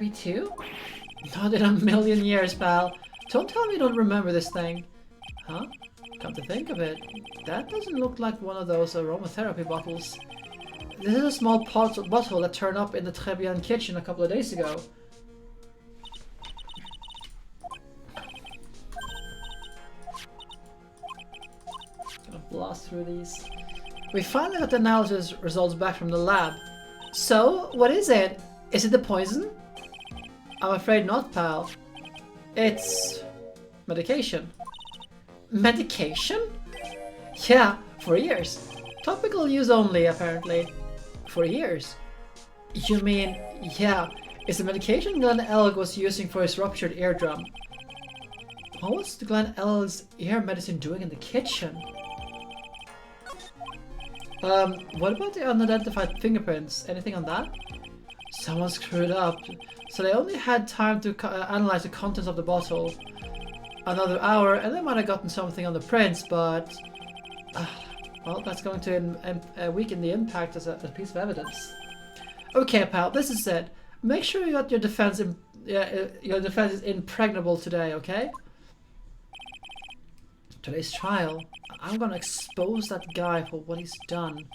Me too? Not in a million years, pal. Don't tell me you don't remember this thing. Huh? Come to think of it, that doesn't look like one of those aromatherapy bottles. This is a small bottle that turned up in the Tribulations kitchen a couple of days ago. Gonna blast through these. We finally got the analysis results back from the lab. So, what is it? Is it the poison? I'm afraid not, pal. It's... medication. Medication? Yeah, for years. Topical use only, apparently. For years. You mean, yeah, it's the medication Glen Elg was using for his ruptured eardrum. What was the Glen Elg's ear medicine doing in the kitchen? What about the unidentified fingerprints? Anything on that? Someone screwed up, so they only had time to analyze the contents of the bottle. Another hour, and they might have gotten something on the prints, but... well, that's going to weaken the impact as a piece of evidence. Okay, pal, this is it. Make sure you got your defense is impregnable today, okay? Today's trial, I'm gonna expose that guy for what he's done.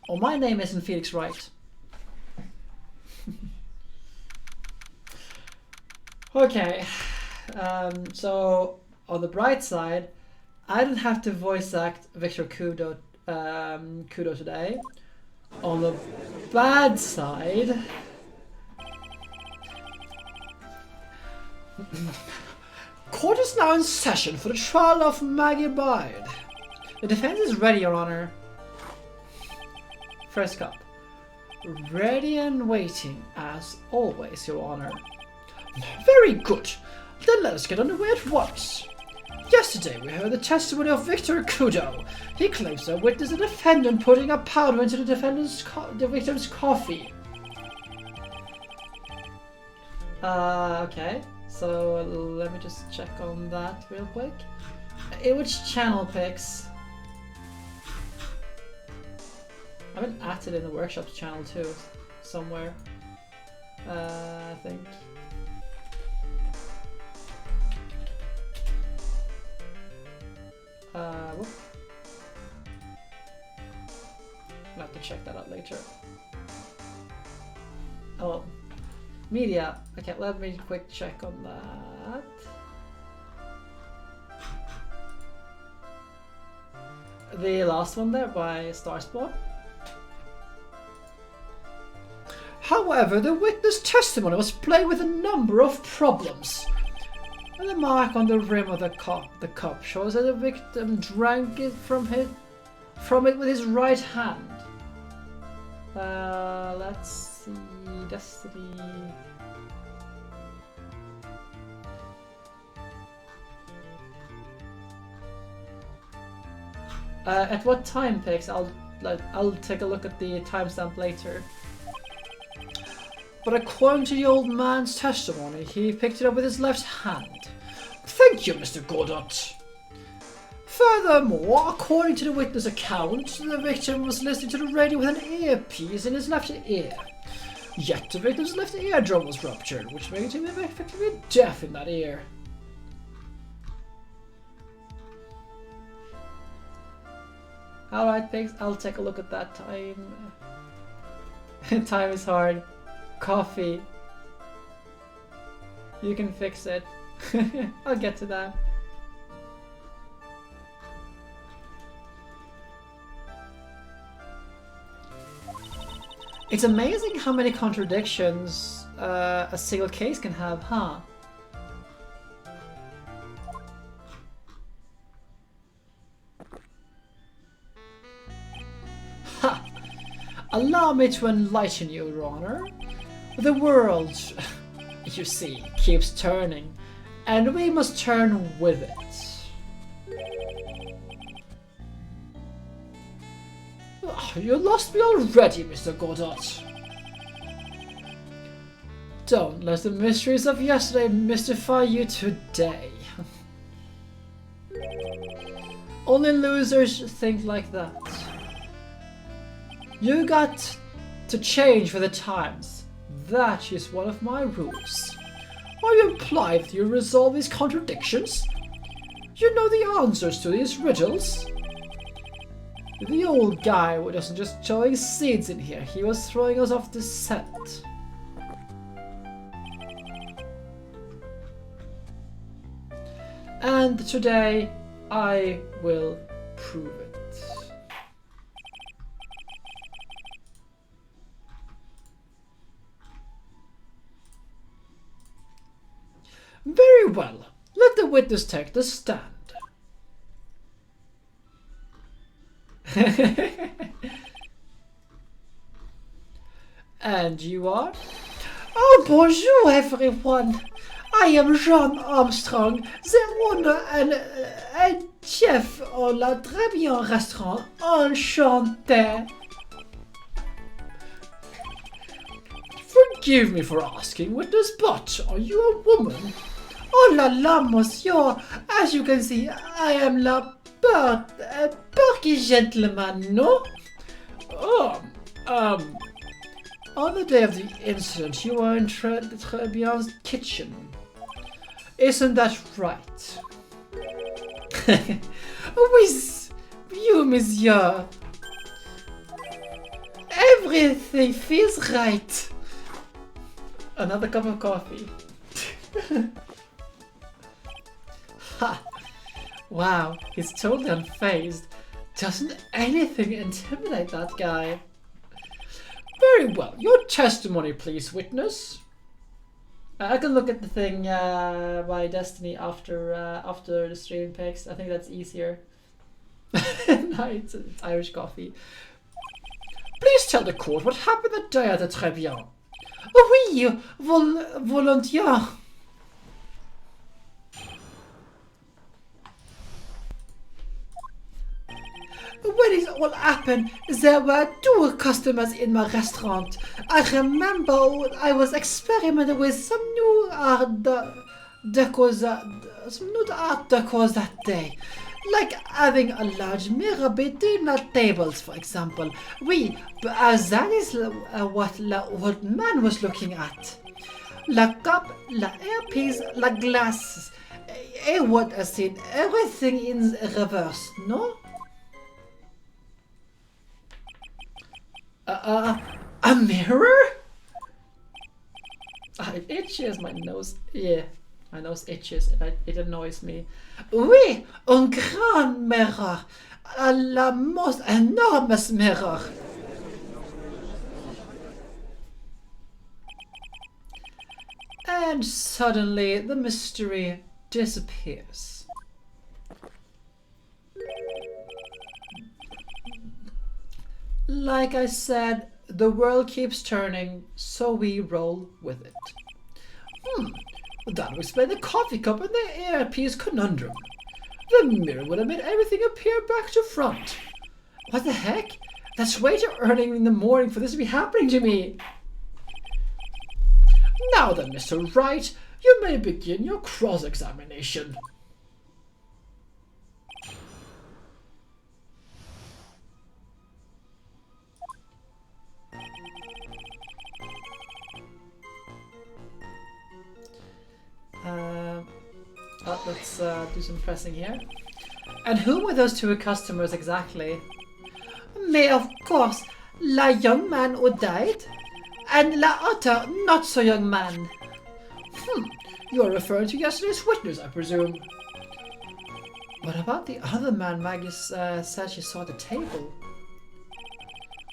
Oh, my name isn't Felix Wright. Okay, so on the bright side, I didn't have to voice act Victor Kudo today. On the bad side, court is now in session for the trial of Maggie Bide. The defense is ready, Your Honor. First cup. Ready and waiting, as always, Your Honor. Very good. Then let us get underway at once. Yesterday we heard the testimony of Victor Kudo. He claims to have witnessed a defendant putting a powder into the victim's coffee. Okay. So let me just check on that real quick. In which channel picks? I haven't added in the workshops channel too, somewhere. I think. Whoop. I'll have to check that out later. Oh well. Media. Okay, let me quick check on that. The last one there by Starspawn. However, the witness testimony was plagued with a number of problems. The mark on the rim of the cup shows that the victim drank it from it with his right hand. Let's see, Destiny. At what time, Pix? I'll take a look at the timestamp later. But according to the old man's testimony, he picked it up with his left hand. Thank you, Mr. Godot. Furthermore, according to the witness account, the victim was listening to the radio with an earpiece in his left ear. Yet the victim's left eardrum was ruptured, which made him effectively deaf in that ear. Alright, pigs, I'll take a look at that time. Time is hard. Coffee. You can fix it. I'll get to that. It's amazing how many contradictions a single case can have, huh? Ha! Allow me to enlighten you, Your Honor. The world, you see, keeps turning, and we must turn with it. You lost me already, Mr. Godot. Don't let the mysteries of yesterday mystify you today. Only losers think like that. You got to change for the times. that is one of my rules. Are you implying that you resolve these contradictions? You know the answers to these riddles? The old guy wasn't just sowing seeds in here, he was throwing us off the scent. And today I will prove it. Very well, let the witness take the stand. And you are? Oh, bonjour everyone! I am Jean Armstrong, the owner and chef of la Tribulations restaurant. Enchanté! Forgive me for asking, witness, but are you a woman? Oh la la, monsieur! As you can see, I am la perky gentleman, no? On the day of the incident, you were in Tribulations' kitchen. Isn't that right? With you, monsieur. Everything feels right. Another cup of coffee. Ha! Wow, he's totally unfazed. Doesn't anything intimidate that guy? Very well. Your testimony, please, witness. I can look at the thing by Destiny after the stream picks. I think that's easier. No, it's Irish coffee. Please tell the court what happened that day at the Tribulations. Oui, volontiers. When it all happened, there were 2 customers in my restaurant. I remember I was experimenting with some new art deco that day. Like having a large mirror between the tables, for example. Oui, but that is what the old man was looking at. La cup, la earpiece, la glasses. He would have seen everything in reverse, no? A mirror? It itches my nose. Yeah, my nose itches and it annoys me. Oui, un grand mirror. La most enormous mirror. And suddenly the mystery disappears. Like I said, the world keeps turning, so we roll with it. That would explain the coffee cup and the earpiece conundrum. The mirror would have made everything appear back to front. What the heck? That's way too early in the morning for this to be happening to me. Now then, Mr. Wright, you may begin your cross-examination. Let's do some pressing here. And who were those 2 customers exactly? Me, of course, la young man who died, and la other not so young man. You're referring to yesterday's witness, I presume. What about the other man Maggie said she saw at the table?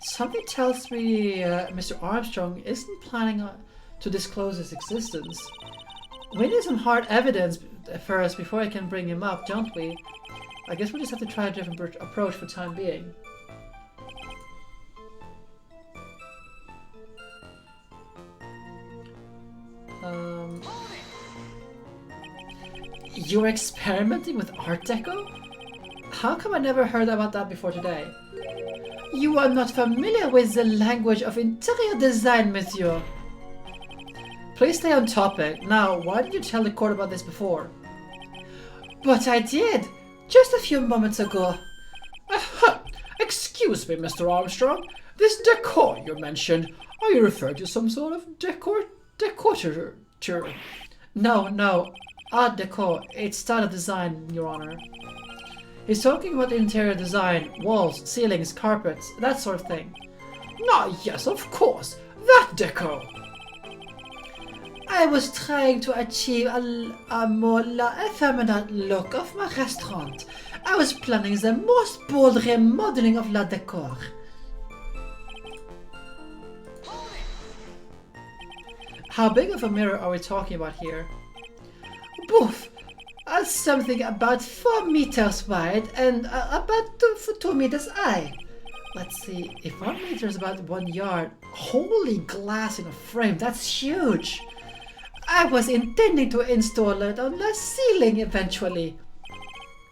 Something tells me Mr. Armstrong isn't planning to disclose his existence. We need some hard evidence first before I can bring him up, don't we? I guess we just have to try a different approach for the time being. You're experimenting with Art Deco? How come I never heard about that before today? You are not familiar with the language of interior design, monsieur. Please stay on topic. Now, why didn't you tell the court about this before? But I did, just a few moments ago. Excuse me, Mr. Armstrong. This decor you mentioned, Are you referring to some sort of decorator? No. Art decor. It's style of design, Your Honor. He's talking about interior design, walls, ceilings, carpets, that sort of thing. No, yes, of course. That decor. I was trying to achieve a more effeminate look of my restaurant. I was planning the most bold remodeling of la decor. How big of a mirror are we talking about here? Boof! Something about 4 meters wide and about 2 meters high. Let's see, if 1 meter is about 1 yard, holy glass in a frame, that's huge! I was intending to install it on the ceiling eventually.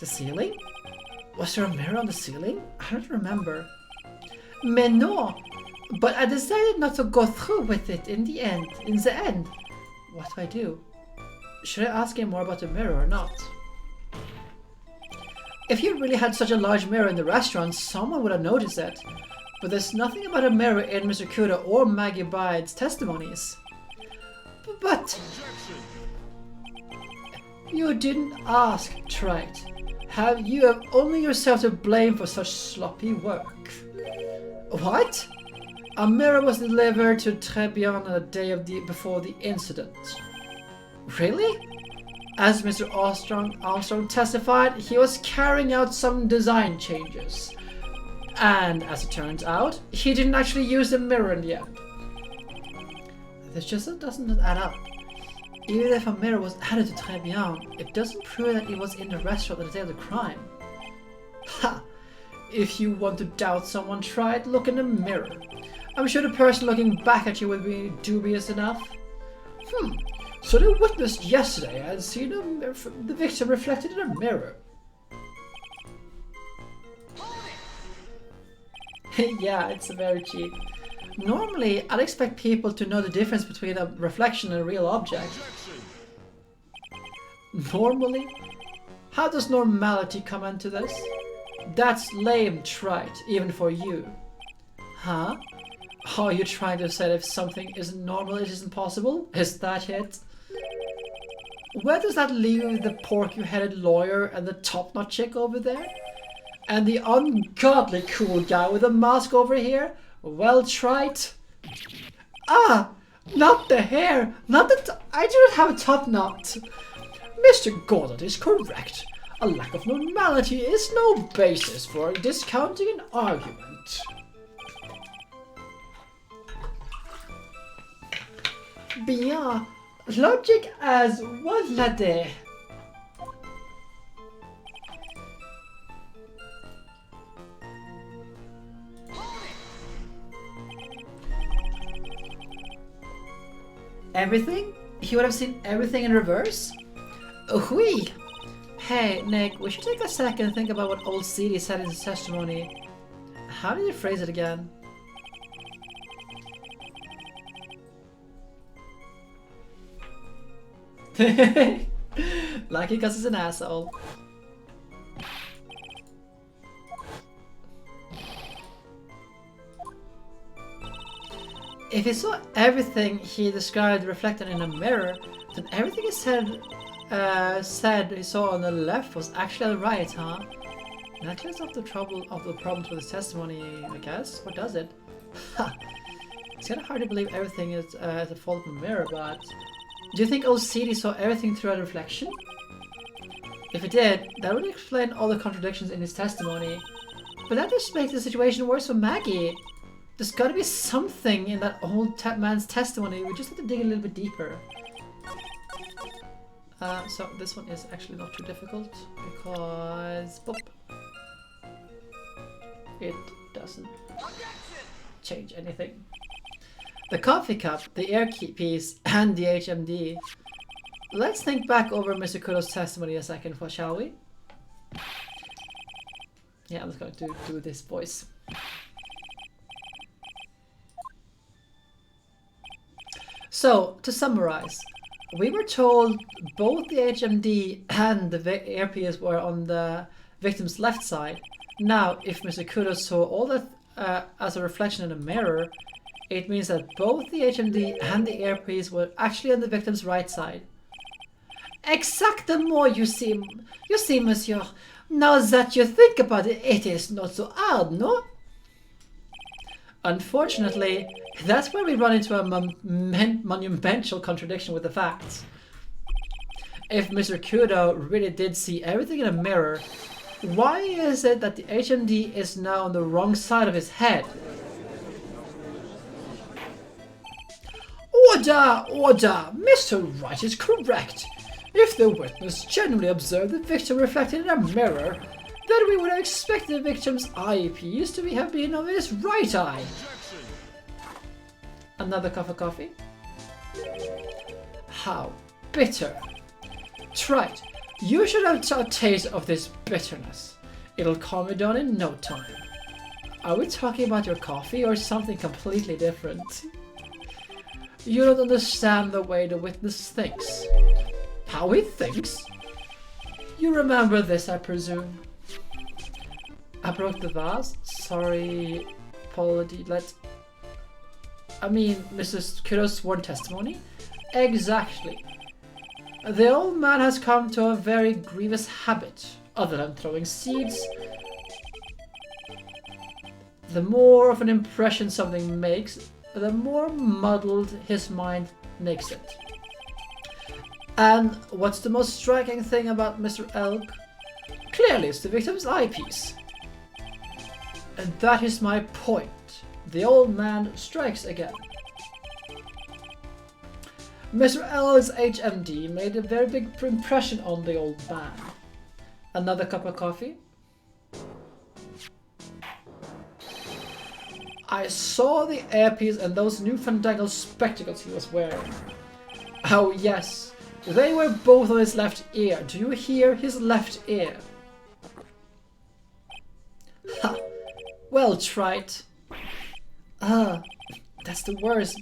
The ceiling? Was there a mirror on the ceiling? I don't remember. Mais non, but I decided not to go through with it in the end. What do I do? Should I ask him more about the mirror or not? If you really had such a large mirror in the restaurant, someone would have noticed it. But there's nothing about a mirror in Mr. Kudo or Maggie Byde's testimonies. But... You didn't ask, Wright. You have only yourself to blame for such sloppy work. What? A mirror was delivered to Tribulations on the day before the incident. Really? As Mr. Armstrong testified, he was carrying out some design changes. And as it turns out, he didn't actually use the mirror in the end. This just doesn't add up. Even if a mirror was added to Tribulations, it doesn't prove that it was in the restaurant on the day of the crime. Ha! If you want to doubt someone, try it, look in the mirror. I'm sure the person looking back at you will be dubious enough. So the witness yesterday had seen the victim reflected in a mirror. Yeah, it's very cheap. Normally, I'd expect people to know the difference between a reflection and a real object. Normally? How does normality come into this? That's lame, Wright, even for you. Huh? Are you trying to say if something isn't normal, it isn't possible? Is that it? Where does that leave the porky-headed lawyer and the top-notch chick over there? And the ungodly cool guy with a mask over here? Well, Wright. Ah! Not the hair! Not the I do not have a top knot! Mr. Goddard is correct. A lack of normality is no basis for discounting an argument. Bien, logic as one lade. Everything? He would have seen everything in reverse? Oui. Hey, Nick, we should take a second and think about what old CD said in his testimony. How did he phrase it again? Lucky because he's an asshole. If he saw everything he described reflected in a mirror, then everything he said he saw on the left was actually right, huh? That clears up the problems with his testimony, I guess. What does it? It's kind of hard to believe everything is a fault in the mirror, but do you think OCD saw everything through a reflection? If it did, that would explain all the contradictions in his testimony. But that just makes the situation worse for Maggie. There's gotta be something in that old man's testimony. We just have to dig a little bit deeper. So this one is actually not too difficult because boop, it doesn't change anything. The coffee cup, the earpiece, and the HMD. Let's think back over Mr. Kudo's testimony a second, shall we? Yeah, I'm just going to do this voice. So, to summarize, we were told both the HMD and the earpiece were on the victim's left side. Now, if Mr. Kudo saw all that as a reflection in a mirror, It means that both the HMD and the earpiece were actually on the victim's right side. Exactement, you see, monsieur. Now that you think about it, it is not so hard, no? Unfortunately, that's where we run into a monumental contradiction with the facts. If Mr. Kudo really did see everything in a mirror, why is it that the HMD is now on the wrong side of his head? Order! Order! Mr. Wright is correct. If the witness genuinely observed the victim reflected in a mirror, then we would have expected the victim's eyepiece to have been on his right eye. Another cup of coffee? How bitter. Right, you should have a taste of this bitterness. It'll calm you down in no time. Are we talking about your coffee or something completely different? You don't understand the way the witness thinks. How he thinks? You remember this, I presume. I broke the vase. Sorry, apology. Mrs. Kudo's sworn testimony? Exactly. The old man has come to a very grievous habit, other than throwing seeds. The more of an impression something makes, the more muddled his mind makes it. And what's the most striking thing about Mr. Elg? Clearly it's the victim's eyepiece. And that is my point. The old man strikes again. Mr. Elg's HMD made a very big impression on the old man. Another cup of coffee? I saw the earpiece and those newfandangled spectacles he was wearing. Oh yes, they were both on his left ear. Do you hear his left ear? Ha! Well tried. That's the worst,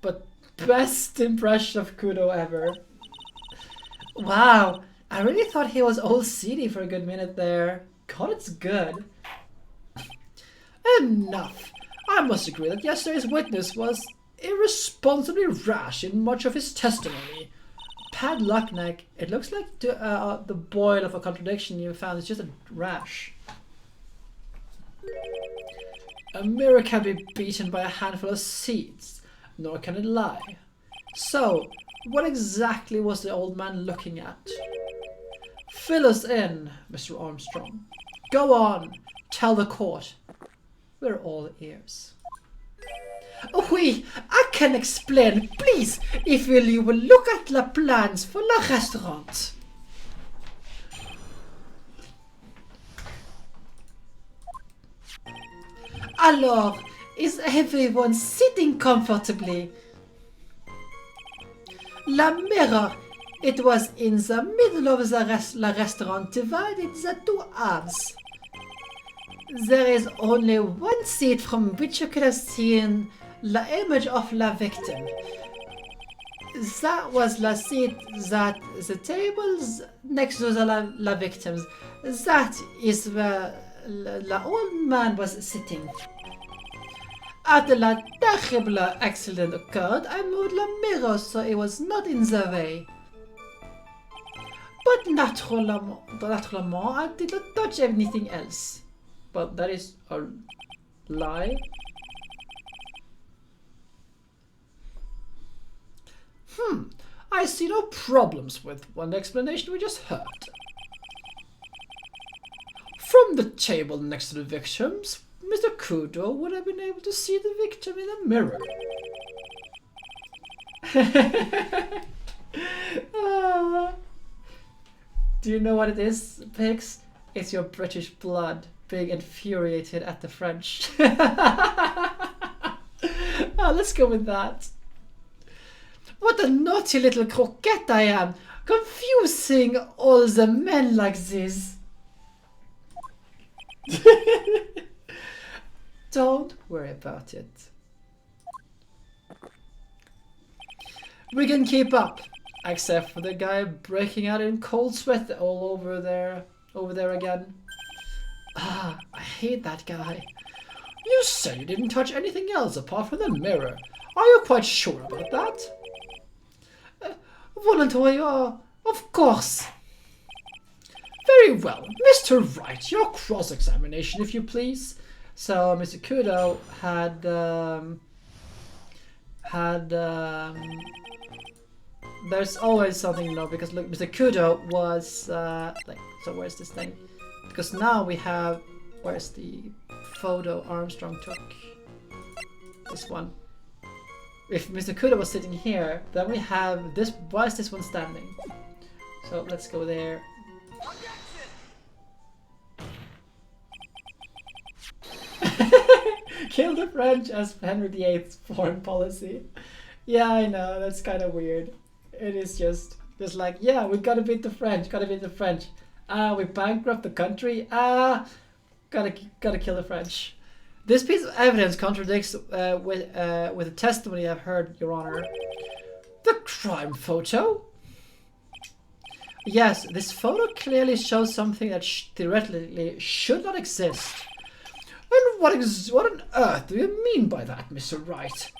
but best impression of Kudo ever. Wow, I really thought he was all seedy for a good minute there. God, it's good. Enough. I must agree that yesterday's witness was irresponsibly rash in much of his testimony. Pad Luckneck, it looks like the boil of a contradiction you found is just a rash. A mirror can be beaten by a handful of seeds, nor can it lie. So, what exactly was the old man looking at? Fill us in, Mr. Armstrong. Go on, tell the court. We're all ears. Oui, I can explain. Please, if you will look at the plans for the restaurant. Alors, is everyone sitting comfortably? La mirror, it was in the middle of the restaurant, divided the two halves. There is only one seat from which you could have seen the image of the victim. That was the seat that the tables next to the victims. That is where the old man was sitting. After the terrible accident occurred, I moved the mirror so it was not in the way. But naturally, I did not touch anything else. But that is a lie. I see no problems with one explanation we just heard. From the table next to the victims, Mr. Kudo would have been able to see the victim in a mirror. Do you know what it is, pigs? It's your British blood being infuriated at the French. Let's go with that. What a naughty little croquette I am, confusing all the men like this. Don't worry about it. We can keep up, except for the guy breaking out in cold sweat all over there again. I hate that guy. You said you didn't touch anything else apart from the mirror. Are you quite sure about that? Voluntarily, of course. Very well. Mr. Wright, your cross-examination, if you please. So, Mr. Kudo there's always something, because look, Mr. Kudo was, so where's this thing? Because now we have, where's the photo Armstrong took? This one. If Mr. Kudo was sitting here, then we have this, why is this one standing? So let's go there. Kill the French as Henry VIII's foreign policy. Yeah, I know, that's kind of weird. It is just like, yeah, we gotta beat the French, we bankrupt the country, gotta kill the French. This piece of evidence contradicts with the testimony I've heard, Your Honor. The crime photo? Yes, this photo clearly shows something that theoretically should not exist. And what on earth do you mean by that, Mr. Wright?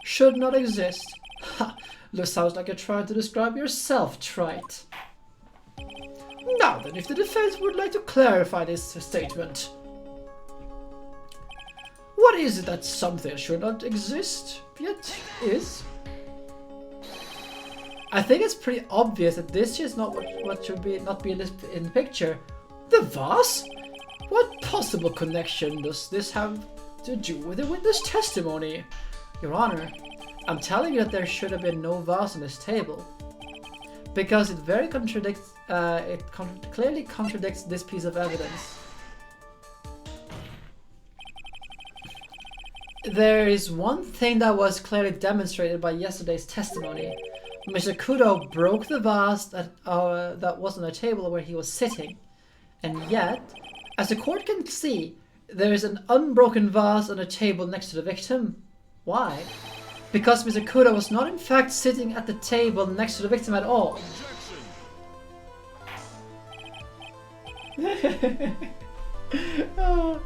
Should not exist? Ha! This sounds like you're trying to describe yourself, Trite. Now then, if the defense would like to clarify this statement. What is it that something should not exist, yet is? I think it's pretty obvious that this is not what should not be in the picture. The vase? What possible connection does this have to do with the witness testimony? Your Honor, I'm telling you that there should have been no vase on this table. Because it very contradicts, clearly contradicts this piece of evidence. There is one thing that was clearly demonstrated by yesterday's testimony. Mr. Kudo broke the vase that was on the table where he was sitting. And yet, as the court can see, there is an unbroken vase on a table next to the victim. Why? Because Mr. Kudo was not in fact sitting at the table next to the victim at all. Oh,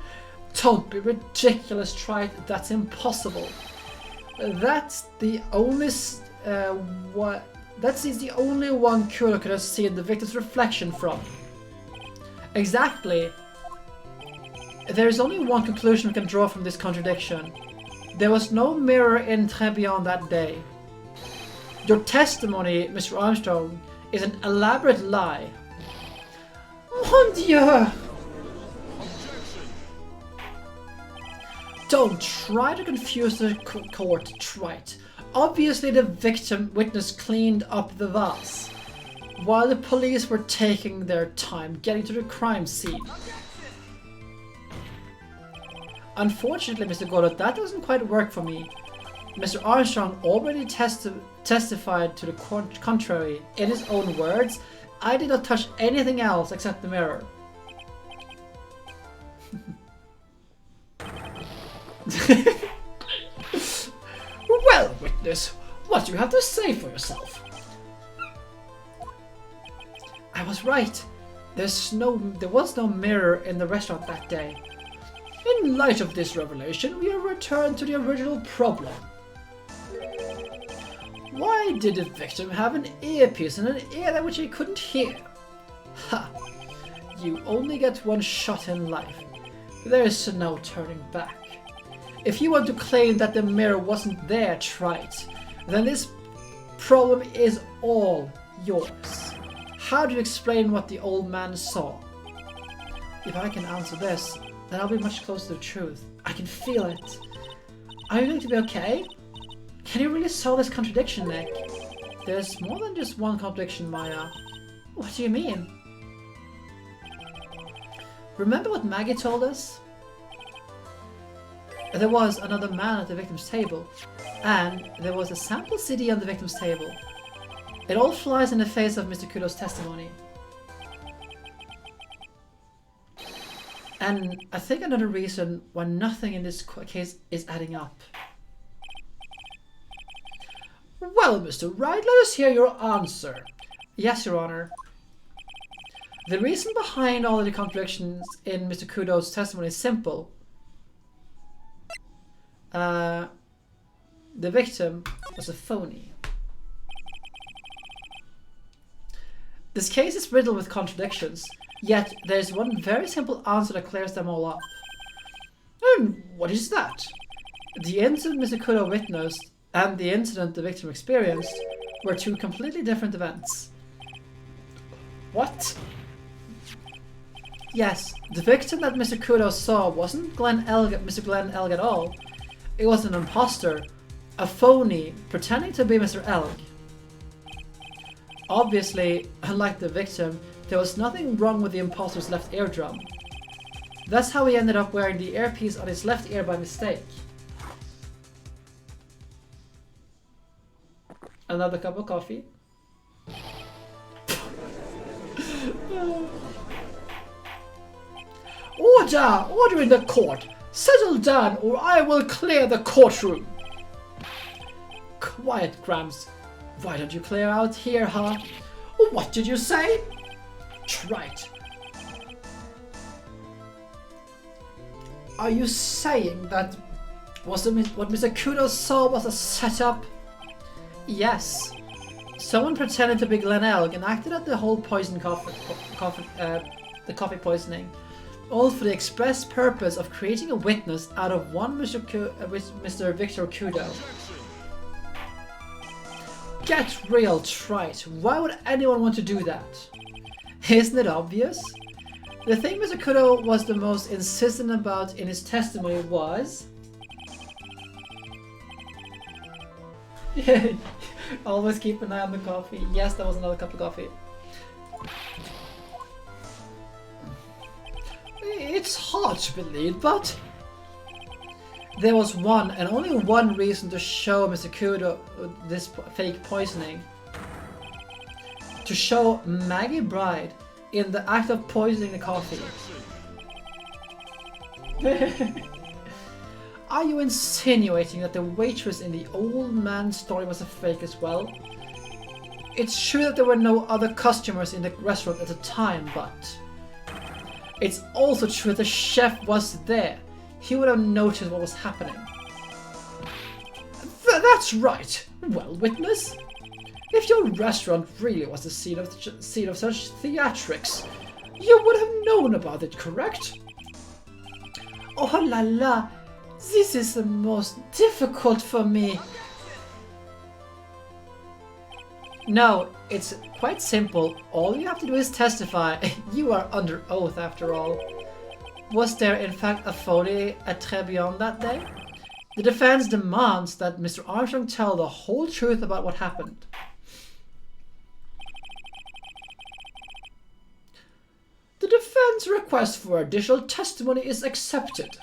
don't be ridiculous, Trite. That's impossible. That's the only the only one Kudo could have seen the victim's reflection from. Exactly. There is only one conclusion we can draw from this contradiction. There was no mirror in Tribulations that day. Your testimony, Mr. Armstrong, is an elaborate lie. Mon Dieu! Don't try to confuse the court, Trite. Obviously the witness cleaned up the vase, while the police were taking their time getting to the crime scene. Unfortunately, Mr. Godot, that doesn't quite work for me. Mr. Armstrong already testified to the contrary. In his own words, I did not touch anything else except the mirror. Well, witness, what do you have to say for yourself? I was right. There was no mirror in the restaurant that day. In light of this revelation, we have returned to the original problem. Why did the victim have an earpiece in an ear that which he couldn't hear? Ha! You only get one shot in life. There is no turning back. If you want to claim that the mirror wasn't there, Trite, then this problem is all yours. How do you explain what the old man saw? If I can answer this, then I'll be much closer to the truth. I can feel it. Are you going to be okay? Can you really solve this contradiction, Nick? There's more than just one contradiction, Maya. What do you mean? Remember what Maggie told us? There was another man at the victim's table, and there was a sample CD on the victim's table. It all flies in the face of Mr. Kudo's testimony. And I think another reason why nothing in this case is adding up. Well, Mr. Wright, let us hear your answer. Yes, Your Honor. The reason behind all of the contradictions in Mr. Kudo's testimony is simple. the victim was a phony. This case is riddled with contradictions, yet there's one very simple answer that clears them all up. And what is that? The incident Mr. Kudo witnessed and the incident the victim experienced were two completely different events. What? Yes, the victim that Mr. Kudo saw wasn't Mr. Glen Elg at all. It was an imposter, a phony, pretending to be Mr. Elg. Obviously, unlike the victim, there was nothing wrong with the imposter's left eardrum. That's how he ended up wearing the earpiece on his left ear by mistake. Another cup of coffee. Order in the court! Settle down or I will clear the courtroom! Quiet, Grams. Why don't you clear out here, huh? What did you say? Right. Are you saying that what Mr. Kudo saw was a setup? Yes. Someone pretended to be Glen Elg and acted out the whole poison the coffee poisoning, all for the express purpose of creating a witness out of one Mr. Victor Kudo. Get real, trite. Why would anyone want to do that? Isn't it obvious? The thing Mr. Kudo was the most insistent about in his testimony was... Always keep an eye on the coffee. Yes, that was another cup of coffee. It's hard to believe, but... There was one and only one reason to show Mr. Kudo this fake poisoning. To show Maggie Bride in the act of poisoning the coffee. Are you insinuating that the waitress in the old man's story was a fake as well? It's true that there were no other customers in the restaurant at the time, but... It's also true that the chef was there. He would have noticed what was happening. That's right. Well, witness. If your restaurant really was the scene of such theatrics, you would have known about it, correct? Oh la la, this is the most difficult for me. No, it's quite simple. All you have to do is testify. You are under oath after all. Was there in fact a phony at Tribulations that day? The defense demands that Mr. Armstrong tell the whole truth about what happened. The defense request for additional testimony is accepted.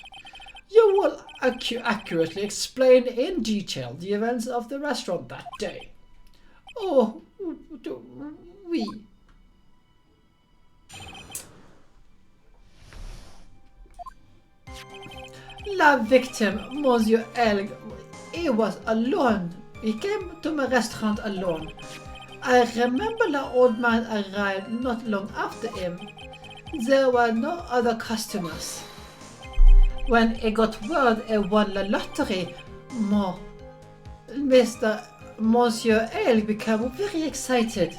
You will accurately explain in detail the events of the restaurant that day. Oh, oui. La victim, Monsieur Elg, he was alone. He came to my restaurant alone. I remember the old man arrived not long after him. There were no other customers. When he got word he won the lottery, Monsieur Elg became very excited.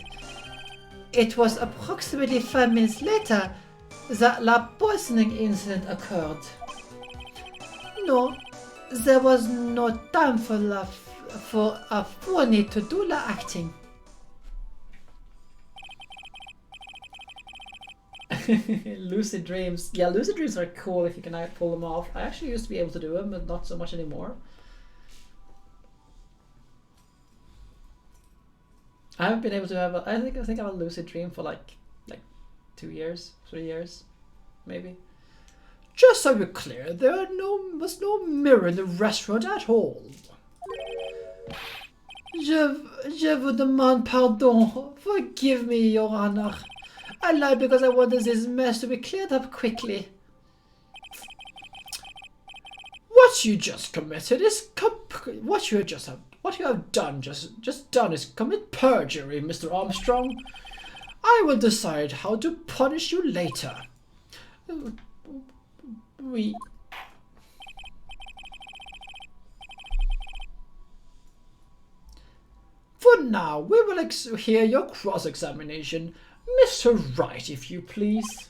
It was approximately 5 minutes later that the poisoning incident occurred. No, there was no time for a phony to do the acting. Lucid dreams. Yeah, lucid dreams are cool if you can pull them off. I actually used to be able to do them, but not so much anymore. I haven't been able to have I think I have a lucid dream for like 2 years, 3 years, maybe. Just so you're clear, there was no mirror in the restaurant at all. Je vous demande pardon. Forgive me, Your Honor. I lied because I wanted this mess to be cleared up quickly. What you just committed is what you have done is commit perjury, Mr. Armstrong. I will decide how to punish you later. For now, we will hear your cross-examination. Mr. Wright, if you please.